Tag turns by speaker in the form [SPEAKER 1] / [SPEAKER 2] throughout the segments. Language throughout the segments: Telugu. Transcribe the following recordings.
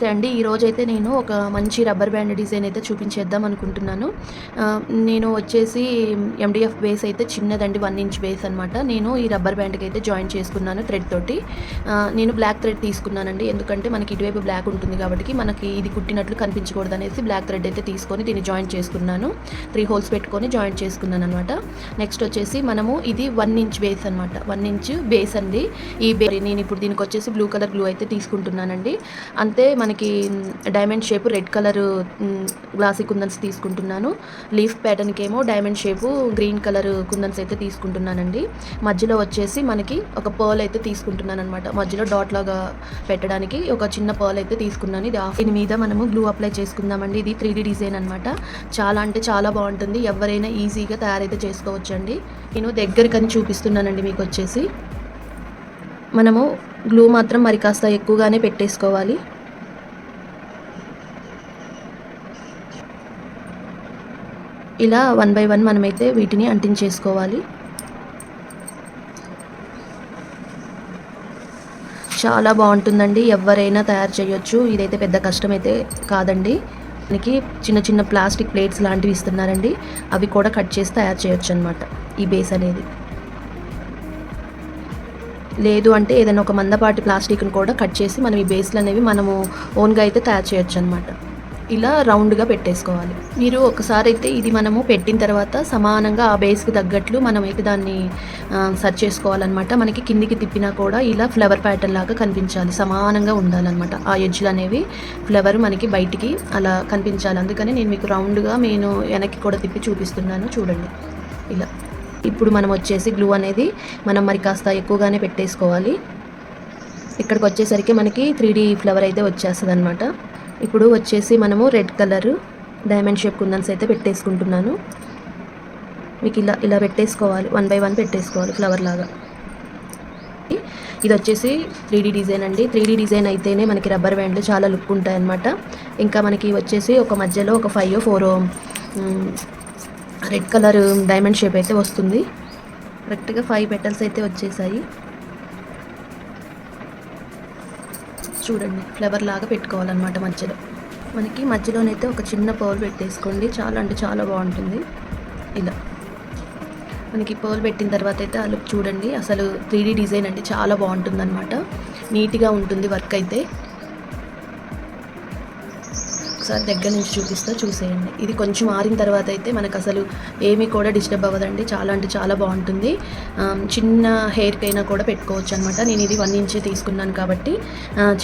[SPEAKER 1] నమస్తే అండి. ఈరోజైతే నేను ఒక మంచి రబ్బర్ బ్యాండ్ డిజైన్ అయితే చూపించేద్దాం అనుకుంటున్నాను. నేను వచ్చేసి ఎండిఎఫ్ బేస్ అయితే చిన్నదండి, 1 ఇంచ్ బేస్ అనమాట. నేను ఈ రబ్బర్ బ్యాండ్కి అయితే జాయిన్ చేసుకున్నాను థ్రెడ్ తోటి. నేను బ్లాక్ థ్రెడ్ తీసుకున్నానండి, ఎందుకంటే మనకి ఇటువైపు బ్లాక్ ఉంటుంది కాబట్టి మనకి ఇది కుట్టినట్లు కనిపించకూడదు అనేసి బ్లాక్ థ్రెడ్ అయితే తీసుకొని దీన్ని జాయిన్ చేసుకున్నాను. 3 హోల్స్ పెట్టుకొని జాయిన్ చేసుకున్నాను అనమాట. నెక్స్ట్ వచ్చేసి మనము ఇది 1 ఇంచ్ బేస్ అనమాట. 1 ఇంచ్ బేస్ అండి. నేను ఇప్పుడు దీనికి వచ్చేసి బ్లూ కలర్ గ్లూ అయితే తీసుకుంటున్నానండి. అంతే మనకి diamond shape red colour glossy కుందన్స్ తీసుకుంటున్నాను. లీఫ్ ప్యాటర్న్కి ఏమో డైమండ్ షేపు గ్రీన్ కలర్ కుందన్స్ అయితే తీసుకుంటున్నానండి. మధ్యలో వచ్చేసి మనకి ఒక పర్ల్ అయితే తీసుకుంటున్నాను అనమాట. మధ్యలో డాట్ లాగా పెట్టడానికి ఒక చిన్న పర్ల్ అయితే తీసుకున్నాను. దీని మీద మనము గ్లూ అప్లై చేసుకుందామండి. ఇది 3D డిజైన్ అనమాట. చాలా అంటే చాలా బాగుంటుంది. ఎవరైనా ఈజీగా తయారైతే చేసుకోవచ్చండి. నేను దగ్గరకని చూపిస్తున్నానండి మీకు వచ్చేసి. మనము గ్లూ మాత్రం మరి కాస్త ఎక్కువగానే పెట్టేసుకోవాలి. ఇలా 1 బై 1 మనమైతే వీటిని అంటించేసుకోవాలి. చాలా బాగుంటుందండి, ఎవరైనా తయారు చేయొచ్చు. ఇదైతే పెద్ద కష్టమైతే కాదండి. మనకి చిన్న చిన్న ప్లాస్టిక్ ప్లేట్స్ లాంటివి ఇస్తున్నారండి, అవి కూడా కట్ చేసి తయారు చేయొచ్చు అనమాట ఈ బేస్ అనేది. లేదు అంటే ఏదైనా ఒక మందపాటి ప్లాస్టిక్ని కూడా కట్ చేసి మనం ఈ బేస్లు అనేవి మనము ఓన్గా అయితే తయారు చేయొచ్చు అనమాట. ఇలా రౌండ్గా పెట్టేసుకోవాలి. మీరు ఒకసారి అయితే ఇది మనము పెట్టిన తర్వాత సమానంగా ఆ బేస్కి తగ్గట్లు మనమైతే దాన్ని సెట్ చేసుకోవాలన్నమాట. మనకి కిందికి తిప్పినా కూడా ఇలా ఫ్లవర్ ప్యాటర్న్ లాగా కనిపించాలి, సమానంగా ఉండాలన్నమాట. ఆ ఎడ్జ్లు అనేవి ఫ్లవర్ మనకి బయటికి అలా కనిపించాలి. అందుకని నేను మీకు రౌండ్గా నేను వెనక్కి కూడా తిప్పి చూపిస్తున్నాను, చూడండి ఇలా. ఇప్పుడు మనం వచ్చేసి గ్లూ అనేది మనం మరి కాస్త ఎక్కువగానే పెట్టేసుకోవాలి. ఇక్కడికి వచ్చేసరికి మనకి 3D ఫ్లవర్ అయితే వచ్చేస్తుంది అనమాట. ఇప్పుడు వచ్చేసి మనము రెడ్ కలర్ డైమండ్ షేప్ కుందన్స్ అయితే పెట్టేసుకుంటున్నాను. మీకు ఇలా ఇలా పెట్టేసుకోవాలి, 1 బై 1 పెట్టేసుకోవాలి ఫ్లవర్ లాగా. ఇది వచ్చేసి 3D డిజైన్ అండి. 3D డిజైన్ అయితేనే మనకి రబ్బర్ బ్యాండ్లు చాలా లుక్ ఉంటాయి అన్నమాట. ఇంకా మనకి వచ్చేసి ఒక మధ్యలో ఒక 5 or 4 red colour diamond shape అయితే వస్తుంది. కరెక్ట్గా 5 పెటల్స్ అయితే వచ్చేసాయి. చూడండి, ఫ్లవర్ లాగా పెట్టుకోవాలన్నమాట. మధ్యలో మనకి మధ్యలోనైతే ఒక చిన్న పర్ల్ పెట్టేసుకోండి. చాలా అంటే చాలా బాగుంటుంది. ఇలా మనకి పర్ల్ పెట్టిన తర్వాత అయితే ఆ లుక్ చూడండి. అసలు 3D డిజైన్ అంటే చాలా బాగుంటుంది అనమాట. నీట్గా ఉంటుంది వర్క్ అయితే. ఒకసారి దగ్గర నుంచి చూపిస్తా, చూసేయండి. ఇది కొంచెం ఆరిన తర్వాత అయితే మనకు అసలు ఏమీ కూడా డిస్టర్బ్ అవ్వదండి. చాలా అంటే చాలా బాగుంటుంది. చిన్న హెయిర్కైనా కూడా పెట్టుకోవచ్చు అనమాట. నేను ఇది 1 ఇంచ్ తీసుకున్నాను కాబట్టి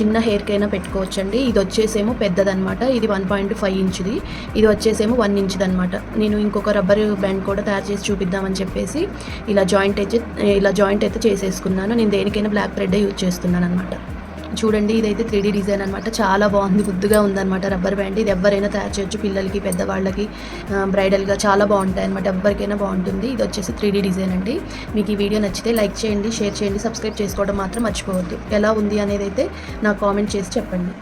[SPEAKER 1] చిన్న హెయిర్కైనా పెట్టుకోవచ్చు అండి. ఇది వచ్చేసేమో పెద్దదనమాట. ఇది 1.5 ఇంచ్ది. ఇది వచ్చేసేమో 1 ఇంచ్ది అనమాట. నేను ఇంకొక రబ్బర్ బ్యాండ్ కూడా తయారు చేసి చూపిద్దామని చెప్పేసి ఇలా జాయింట్ అయితే చేసేసుకున్నాను. నేను దేనికైనా బ్లాక్ థ్రెడ్ యూజ్ చేస్తున్నాను అనమాట. చూడండి, ఇదైతే 3D డిజైన్ అనమాట. చాలా బాగుంది, గుద్దుగా ఉందన్నమాట రబ్బర్ బ్యాండ్. ఇది ఎవరైనా తయారు చేయొచ్చు, పిల్లలకి, పెద్దవాళ్ళకి, బ్రైడల్గా చాలా బాగుంటాయి అనమాట. ఎవరికైనా బాగుంటుంది. ఇది వచ్చేసి 3D డిజైన్ అండి. మీకు ఈ వీడియో నచ్చితే లైక్ చేయండి, షేర్ చేయండి, సబ్స్క్రైబ్ చేసుకోవడం మాత్రం మర్చిపోవద్దు. ఎలా ఉంది అనేది అయితే నాకు కామెంట్ చేసి చెప్పండి.